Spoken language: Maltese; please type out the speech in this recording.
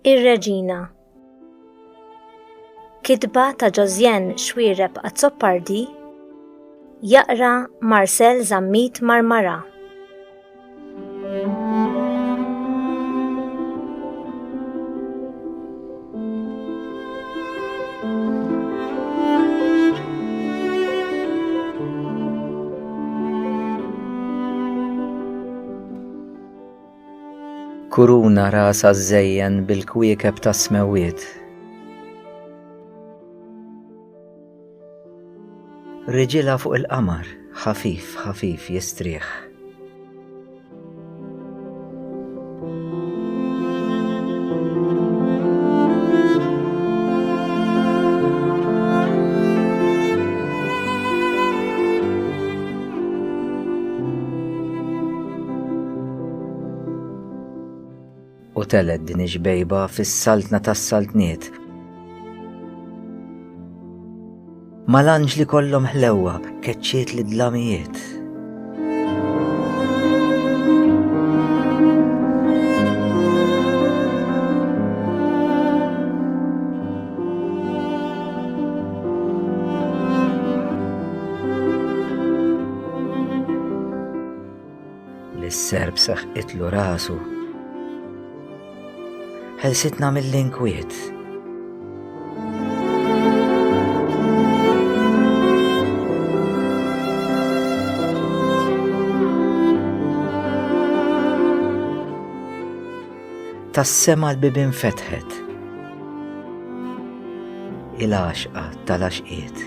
Ir-Reġina. Kitba ta' Josiane Xwiereb Azzopardi, jaqra Marcel Zammit Marmara. Kuruna rasa żejjen bil-kwiekeb ta' smewiet. Riġilha fuq il-qamar, ħafif ħafif jistrieħ. U teled din iġbejba fis-saltna tas-saltniet. Mal-anġli kollhom ħlewwa keċċiet li dlamijiet. L-serb saħqitlu rasu. Ħelsitna mill-inkwiet. Tas-sema l-bibien fetħet. Il-għaxqa tal-għaxqiet.